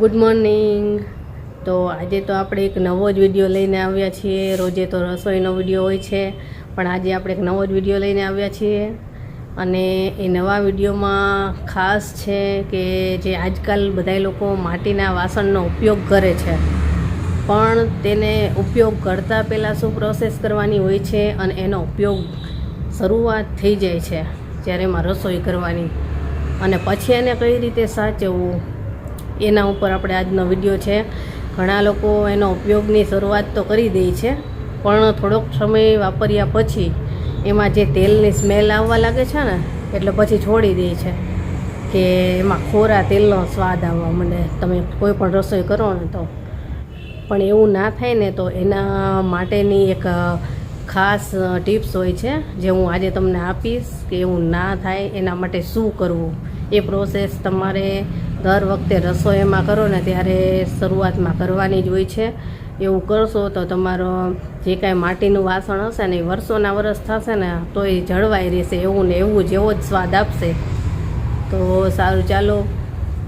Good morning. તો આજે તો આપણે એક નવો જ વિડીયો લઈને આવ્યા છીએ. રોજે તો રસોઈનો વિડીયો હોય છે, પણ આજે આપણે એક નવો જ વિડીયો લઈને આવ્યા છીએ. અને એ નવા વિડીયોમાં ખાસ છે કે જે આજકાલ બધા લોકો માટીના વાસણનો ઉપયોગ કરે છે, પણ તેને ઉપયોગ કરતાં પહેલાં શું પ્રોસેસ કરવાની હોય છે અને એનો ઉપયોગ શરૂઆત થઈ જાય છે જ્યારે એમાં રસોઈ કરવાની, અને પછી એને કઈ રીતે સાચવવું એના ઉપર આપણે આજનો વિડીયો છે. ઘણા લોકો એનો ઉપયોગની શરૂઆત તો કરી દે છે, પણ થોડોક સમય વાપર્યા પછી એમાં જે તેલની સ્મેલ આવવા લાગે છે ને, એટલે પછી છોડી દે છે કે એમાં ખોરા તેલનો સ્વાદ આવવા માંડે તમે કોઈ પણ રસોઈ કરો ને તો. પણ એવું ના થાય ને, તો એના માટેની એક ખાસ ટિપ્સ હોય છે જે હું આજે તમને આપીશ કે એવું ના થાય એના માટે શું કરવું. એ પ્રોસેસ તમારે દર વખતે રસોઈમાં કરો ને ત્યારે શરૂઆતમાં કરવાની જ હોય છે. એવું કરશો તો તમારો જે કાંઈ માટીનું વાસણ હશે ને એ વર્ષોના વર્ષ થશે ને તો એ જળવાઈ રહેશે, એવું ને એવું જેવો જ સ્વાદ આપશે. તો સારું, ચાલો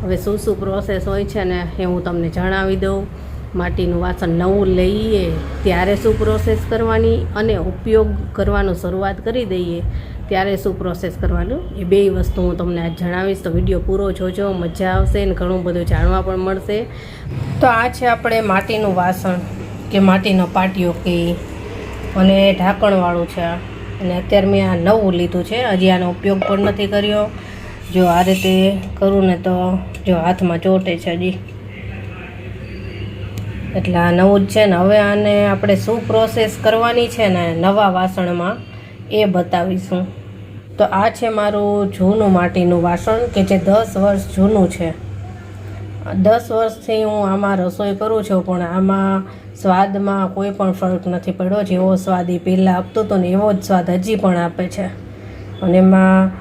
હવે શું શું પ્રોસેસ હોય છે ને એ હું તમને જણાવી દઉં. માટીનું વાસણ નવું લઈએ ત્યારે શું પ્રોસેસ કરવાની, અને ઉપયોગ કરવાનું શરૂઆત કરી દઈએ ત્યારે શું પ્રોસેસ કરવાનું, એ બે વસ્તુ હું તમને આજ જણાવીશ. તો વિડીયો પૂરો જોજો, મજા આવશે ને ઘણું બધું જાણવા પણ મળશે. તો આ છે આપણે માટીનું વાસણ કે માટીનો પાટિયો કે, અને ઢાંકણવાળું છે. અને અત્યારે મેં આ નવું લીધું છે, હજી આનો ઉપયોગ પણ નથી કર્યો. જો આ રીતે કરું ને તો જો હાથમાં ચોટે છે હજી, એટલે આ નવું જ છે ને. હવે આને આપણે શું પ્રોસેસ કરવાની છે ને નવા વાસણમાં એ બતાવીશું. તો આ છે મારું જૂનું માટીનું વાસણ કે જે 10 વર્ષ જૂનું છે. 10 વર્ષથી હું આમાં રસોઈ કરું છું, પણ આમાં સ્વાદમાં કોઈ પણ ફરક નથી પડ્યો. જેવો સ્વાદ એ પહેલાં આપતો હતો ને એવો જ સ્વાદ હજી પણ આપે છે. અને એમાં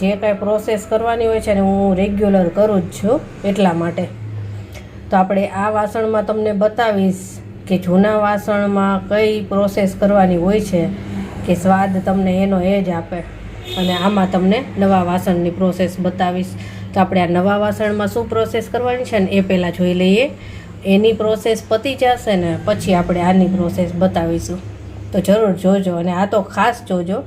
જે કાંઈ પ્રોસેસ કરવાની હોય છે ને હું રેગ્યુલર કરું જ છું એટલા માટે. તો આપણે આ વાસણમાં તમને બતાવીશ કે જૂના વાસણમાં કઈ પ્રોસેસ કરવાની હોય છે કે સ્વાદ તમને એનો એ જ આપે, અને આમાં તમને નવા વાસણની પ્રોસેસ બતાવીશ. તો આપણે આ નવા વાસણમાં શું પ્રોસેસ કરવાની છે ને એ પહેલાં જોઈ લઈએ. એની પ્રોસેસ પતી જશે ને પછી આપણે આની પ્રોસેસ બતાવીશું. તો જરૂર જોજો, અને આ તો ખાસ જોજો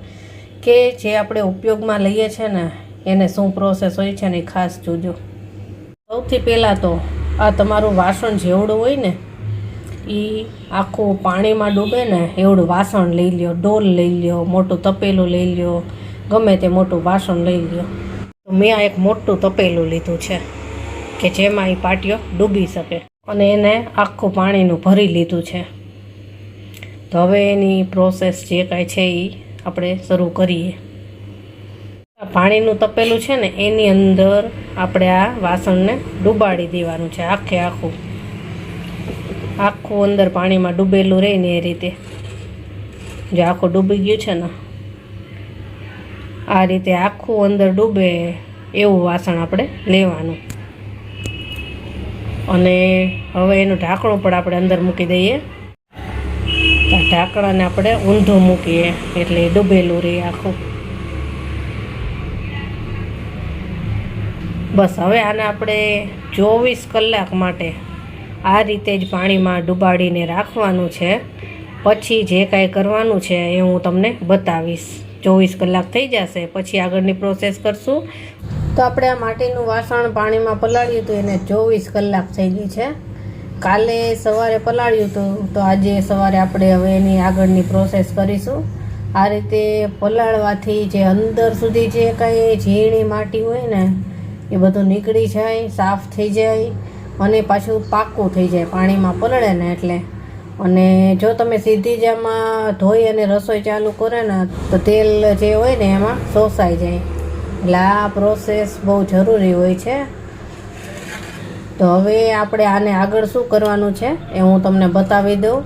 કે જે આપણે ઉપયોગમાં લઈએ છીએ ને એને શું પ્રોસેસ હોય છે ને એ ખાસ જોજો. સૌથી પહેલાં તો આ તમારું વાસણ જેવડું હોય ને એ આખું પાણીમાં ડૂબે ને એવડું વાસણ લઈ લ્યો. ડોલ લઈ લ્યો, મોટું તપેલું લઈ લ્યો, ગમે તે મોટું વાસણ લઈ લ્યો. મેં આ એક મોટું તપેલું લીધું છે કે જેમાં એ પાટિયો ડૂબી શકે, અને એને આખું પાણીનું ભરી લીધું છે. તો હવે એની પ્રોસેસ જે કાંઈ છે એ આપણે શરૂ કરીએ. પાણીનું તપેલું છે ને એની અંદર આપણે આ વાસણને ડૂબાડી દેવાનું છે, આખે આખું અંદર પાણીમાં ડૂબેલું રહે ને એ રીતે. જો આખું ડૂબી ગયું છે ને આ રીતે આખું અંદર ડૂબે એવું વાસણ આપણે લેવાનું. અને હવે એનું ઢાંકણું પણ આપણે અંદર મૂકી દઈએ. ઢાંકણાને આપણે ઊંધું મૂકીએ એટલે ડૂબેલું રહે આખું. બસ હવે આને આપણે 24 કલાક માટે આ રીતે જ પાણીમાં ડૂબાડીને રાખવાનું છે. પછી જે કાંઈ કરવાનું છે એ હું તમને બતાવીશ. 24 કલાક થઈ જશે પછી આગળની પ્રોસેસ કરશું. તો આપણે આ માટીનું વાસણ પાણીમાં પલાળ્યું હતું એને 24 કલાક થઈ ગઈ છે. કાલે સવારે પલાળ્યું હતું, તો આજે સવારે આપણે હવે એની આગળની પ્રોસેસ કરીશું. આ રીતે પલાળવાથી જે અંદર સુધી જે કાંઈ ઝીણી માટી હોય ને એ બધું નીકળી જાય, સાફ થઈ જાય, અને પાછું પાકું થઈ જાય પાણીમાં પલળે ને એટલે. અને જો તમે સીધી જ આમાં ધોઈ અને રસોઈ ચાલુ કરે ને તો તેલ જે હોય ને એમાં શોષાઈ જાય. એટલે આ પ્રોસેસ બહુ જરૂરી હોય છે. તો હવે આપણે આને આગળ શું કરવાનું છે એ હું તમને બતાવી દઉં.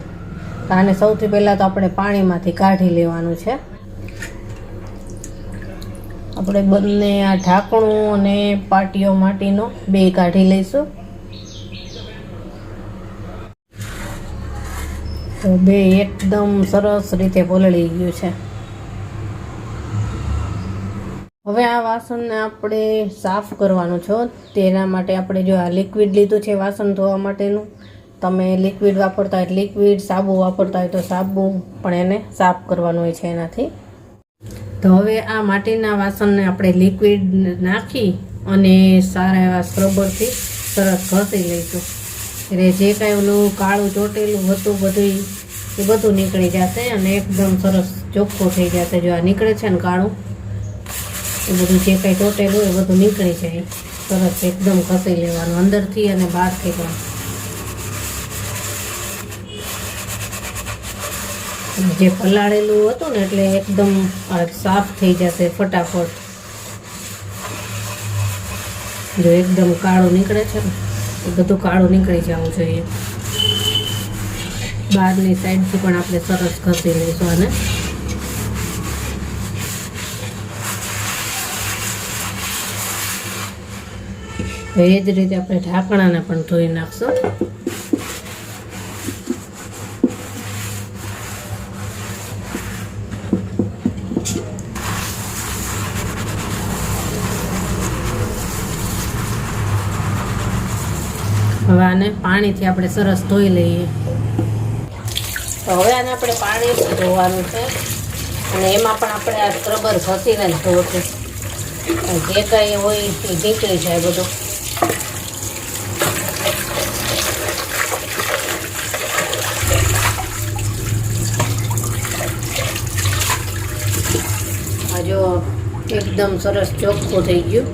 તો આને સૌથી પહેલાં તો આપણે પાણીમાંથી કાઢી લેવાનું છે. આપણે બંને આ ઢાંકણું અને પાટિયો માટીનો બે કાઢી લઈશું. તો બે એકદમ સરસ રીતે પલળી ગયું છે. હવે આ વાસણને આપણે સાફ કરવાનું છે. તેના માટે આપણે જો આ લિક્વિડ લીધું છે વાસણ ધોવા માટેનું. તમે લિક્વિડ વાપરતા હોય લિક્વિડ, સાબુ વાપરતા હોય તો સાબુ, પણ એને સાફ કરવાનું હોય છે એનાથી. તો હવે આ માટીના વાસણને આપણે લિક્વિડ નાખી અને સારા એવા સ્ક્રબરથી સરસ ઘસી લઈશું. એટલે જે કાંઈ ઓલું કાળું ચોટેલું હતું બધું એ બધું નીકળી જશે અને એકદમ સરસ ચોખ્ખો થઈ જશે. જો આ નીકળે છે ને કાળું, એ બધું જે કાંઈ ચોટેલું એ બધું નીકળી જાય. સરસ એકદમ ઘસી લેવાનું અંદરથી અને બહારથી પણ. જે પલાળેલું હતું ને એટલે એકદમ સાફ થઈ જશે ફટાફટ. જો એકદમ કાળું નીકળે છે ને એ બધું કાળું નીકળી જવું જોઈએ. બહારની સાઈડથી પણ આપણે સરસ ઘસી લઈશું આને. એ જ રીતે આપણે ઢાંકણાને પણ ધોઈ નાખશું. હવે આને પાણીથી આપણે સરસ ધોઈ લઈએ. તો હવે આને આપણે પાણીથી ધોવાનું છે અને એમાં પણ આપણે આ સ્ક્રબર ઘસીને જ ધોવું. જે કાંઈ હોય એ નીકળી જાય બધું. આ જો એકદમ સરસ ચોખ્ખું થઈ ગયું.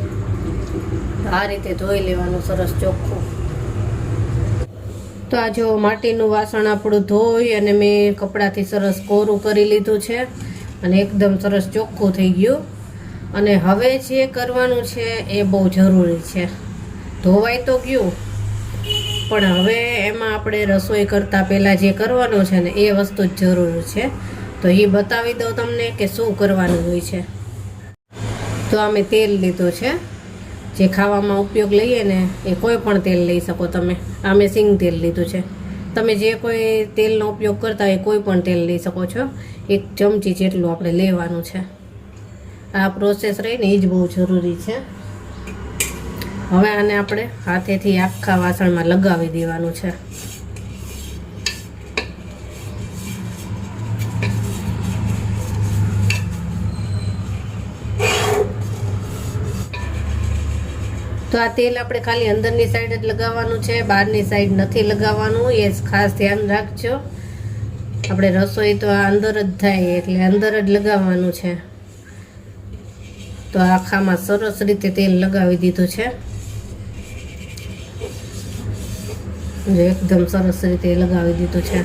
આ રીતે ધોઈ લેવાનું સરસ ચોખ્ખું. તો આ જો માટીનું વાસણ આપણું ધોઈ અને મેં કપડાથી સરસ કોરું કરી લીધું છે અને એકદમ સરસ ચોખ્ખું થઈ ગયું. અને હવે જે કરવાનું છે એ બહુ જરૂરી છે. ધોવાઈ તો ગયું, પણ હવે એમાં આપણે રસોઈ કરતાં પહેલાં જે કરવાનું છે ને એ વસ્તુ જ જરૂરી છે. તો એ બતાવી દઉં તમને કે શું કરવાનું હોય છે. તો અમે તેલ લીધું છે. જે ખાવામાં ઉપયોગ લઈએ ને એ કોઈ પણ તેલ લઈ શકો તમે. અમે સિંગ તેલ લીધું છે. તમે જે કોઈ તેલનો ઉપયોગ કરતા હોય કોઈ પણ તેલ લઈ શકો છો. 1 ચમચી જેટલું આપણે લેવાનું છે. આ પ્રોસેસ રહીને એ જ બહુ જરૂરી છે. હવે આને આપણે હાથેથી આખા વાસણમાં લગાવી દેવાનું છે. તો આ તેલ આપણે ખાલી અંદરની સાઈડ જ લગાવવાનું છે, બહારની સાઈડ નથી લગાવવાનું. એ ખાસ ધ્યાન રાખજો. આપણે રસોઈ તો આ અંદર જ થાય એટલે અંદર જ લગાવવાનું છે. તો આખામાં સરસ રીતે તેલ લગાવી દીધું છે. એકદમ સરસ રીતે લગાવી દીધું છે.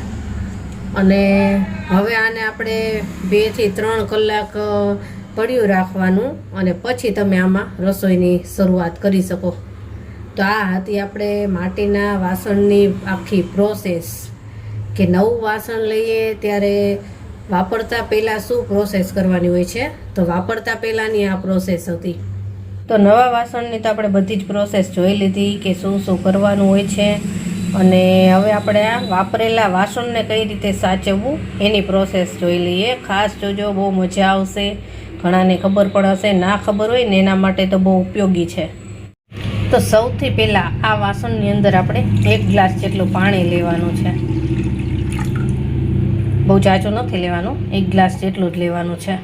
અને હવે આને આપણે 2 થી 3 કલાક પડ્યું રાખવાનું અને પછી તમે આમાં રસોઈની શરૂઆત કરી શકો. તો આ હતી આપણે માટીના વાસણની આખી પ્રોસેસ, કે નવું વાસણ લઈએ ત્યારે વાપરતા પહેલાં શું પ્રોસેસ કરવાની હોય છે. તો વાપરતા પહેલાંની આ પ્રોસેસ હતી. તો નવા વાસણની તો આપણે બધી જ પ્રોસેસ જોઈ લીધી કે શું શું કરવાનું હોય છે. અને હવે આપણે આ વાપરેલા વાસણને કઈ રીતે સાચવવું એની પ્રોસેસ જોઈ લઈએ. ખાસ જોજો, બહુ મજા આવશે. ઘણાને ખબર પણ હશે, ના ખબર હોય ને એના માટે તો બહુ ઉપયોગી છે. તો સૌથી પહેલાં આ વાસણની અંદર આપણે 1 ગ્લાસ જેટલું પાણી લેવાનું છે. બહુ જાજુ નથી લેવાનું, 1 ગ્લાસ જેટલું જ લેવાનું છે.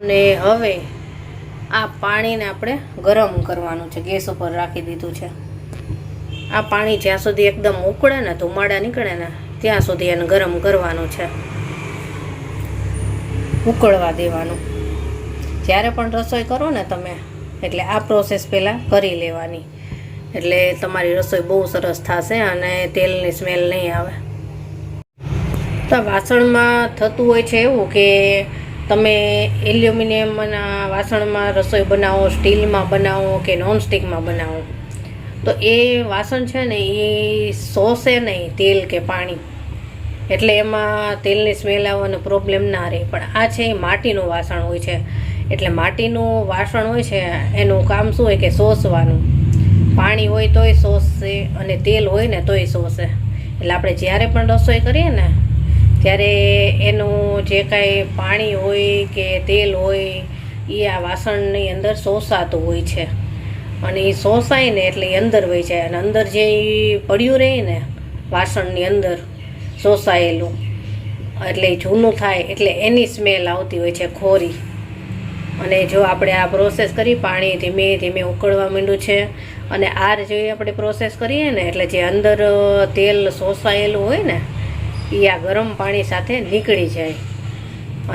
અને હવે આ પાણીને આપણે ગરમ કરવાનું છે. ગેસ ઉપર રાખી દીધું છે. આ પાણી જ્યાં સુધી એકદમ ઉકળે ને, ધુમાડા નીકળે ને ત્યાં સુધી એને ગરમ કરવાનું છે, ઉકળવા દેવાનું. જ્યારે પણ રસોઈ કરો ને તમે એટલે આ પ્રોસેસ પહેલાં કરી લેવાની, એટલે તમારી રસોઈ બહુ સરસ થશે અને તેલની સ્મેલ નહીં આવે. તો વાસણમાં થતું હોય છે એવું કે તમે એલ્યુમિનિયમના વાસણમાં રસોઈ બનાવો, સ્ટીલમાં બનાવો કે નોનસ્ટિકમાં બનાવો, તો એ વાસણ છે ને એ શોષે નહીં તેલ કે પાણી, એટલે એમાં તેલની સ્મેલ આવવાનો પ્રોબ્લેમ ના રહે. પણ આ છે એ માટીનું વાસણ હોય છે, એટલે માટીનું વાસણ હોય છે એનું કામ શું હોય કે શોષવાનું. પાણી હોય તોય શોષશે અને તેલ હોય ને તોય શોષે. એટલે આપણે જ્યારે પણ રસોઈ કરીએ ને ત્યારે એનું જે કાંઈ પાણી હોય કે તેલ હોય એ આ વાસણની અંદર શોષાતું હોય છે અને એ શોષાય ને એટલે એ અંદર વહી જાય અને અંદર જે પડ્યું રહે ને વાસણની અંદર શોષાયેલું એટલે જૂનું થાય એટલે એની સ્મેલ આવતી હોય છે ખોરી. અને જો આપણે આ પ્રોસેસ કરી, પાણી ધીમે ધીમે ઉકળવા માંડ્યું છે અને આ જે આપણે પ્રોસેસ કરીએ ને એટલે જે અંદર તેલ શોષાયેલું હોય ને એ આ ગરમ પાણી સાથે નીકળી જાય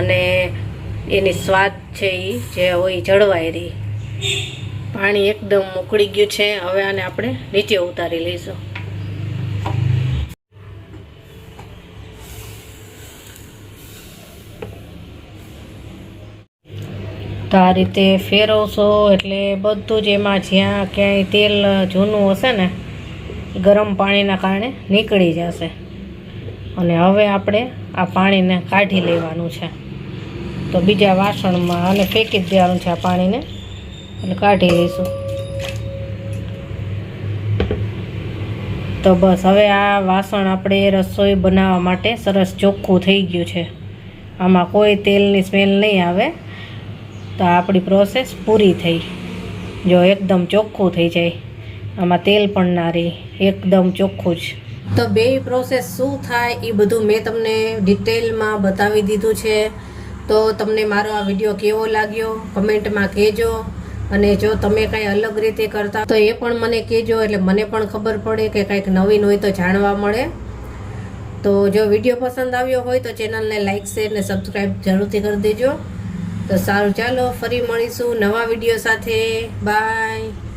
અને એની સ્વાદ છે એ જે હોય જળવાઈ રહી. પાણી એકદમ ઉકળી ગયું છે. હવે આને આપણે નીચે ઉતારી લઈશું. તો આ રીતે ફેરવશો એટલે બધું જ એમાં જ્યાં ક્યાંય તેલ જૂનું હશે ને ગરમ પાણીના કારણે નીકળી જશે. અને હવે આપણે આ પાણીને કાઢી લેવાનું છે. તો બીજા વાસણમાં અને ફેંકી જ દેવાનું છે આ પાણીને, એટલે કાઢી લઈશું. તો બસ હવે આ વાસણ આપણે રસોઈ બનાવવા માટે સરસ ચોખ્ખું થઈ ગયું છે. આમાં કોઈ તેલની સ્મેલ નહીં આવે. તો આપણી પ્રોસેસ પૂરી થઈ. જો એકદમ ચોખ્ખું થઈ જાય, આમાં તેલ પણ ના રહે, એકદમ ચોખ્ખું જ. તો બે પ્રોસેસ શું થાય એ બધું મેં તમને ડિટેલમાં બતાવી દીધું છે. તો તમને મારો આ વિડીયો કેવો લાગ્યો કમેન્ટમાં કહેજો. અને જો તમે કાંઈ અલગ રીતે કરતા તો એ પણ મને કહેજો, એટલે મને પણ ખબર પડે કે કંઈક નવીન હોય તો જાણવા મળે. તો જો વિડીયો પસંદ આવ્યો હોય તો ચેનલને લાઇક, શેર ને સબસ્ક્રાઈબ જરૂરથી કરી દેજો. તો સારું, ચાલો ફરી મળીશું નવા વિડીયો સાથે. બાય.